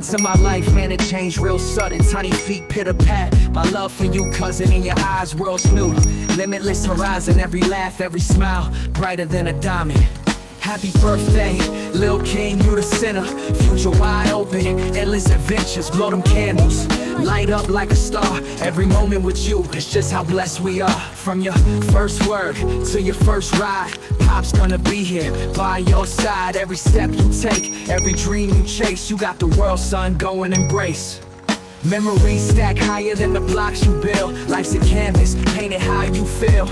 into my life, man, it changed real sudden. Tiny feet pitter-pat, my love for you, cousin, in your eyes, world's new. Limitless horizon, every laugh, every smile, brighter than a diamond. Happy birthday, Lil' King, you the center. Future wide open, endless adventures, blow them candles. Light up like a star, every moment with you, it's just how blessed we are. From your first word to your first ride, Pop's gonna be here by your side. Every step you take, every dream you chase, you got the world, son, go and embrace. Memories stack higher than the blocks you build. Life's a canvas, paint it how you feel.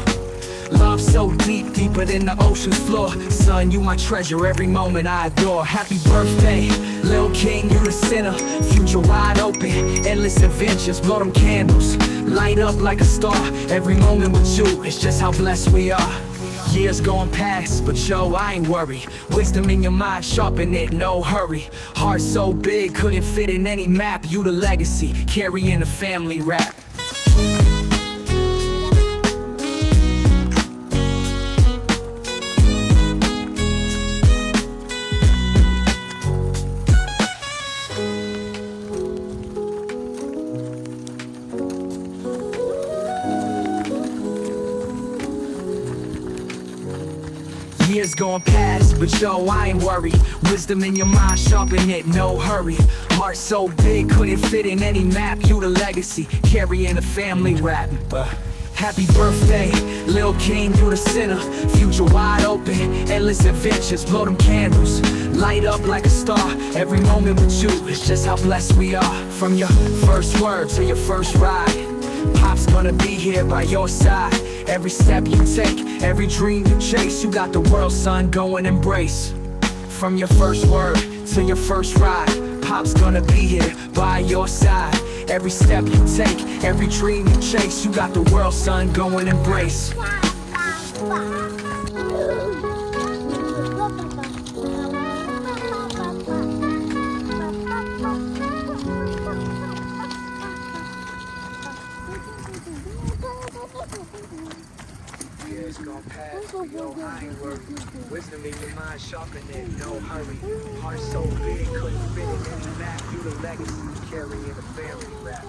Love so deep, deeper than the ocean's floor. Son, you my treasure, every moment I adore. Happy birthday, Lil' King, you the center. Future wide open, endless adventures, blow them candles. Light up like a star, every moment with you, it's just how blessed we are. Years going past, but yo, I ain't worried. Wisdom in your mind, sharpen it, no hurry. Heart so big, couldn't fit in any map. You the legacy, carrying the family rap. Years going past, but yo, I ain't worried. Wisdom in your mind, sharpen it, no hurry. Heart so big, couldn't fit in any map. You the legacy, carrying a family rap. Happy birthday, Lil' King, you the center. Future wide open, endless adventures, blow them candles. Light up like a star, every moment with you, it's just how blessed we are. From your first word to your first ride, Pop's gonna be here by your side. Every step you take, every dream you chase, you got the world, son, go and embrace. From your first word to your first ride, Pop's gonna be here by your side. Every step you take, every dream you chase, you got the world, son, go and embrace. Years gone past, but yo, I ain't worried. Wisdom in your mind, sharpen it, no hurry. Heart so big, couldn't fit in any map. You the legacy, carrying a family rap.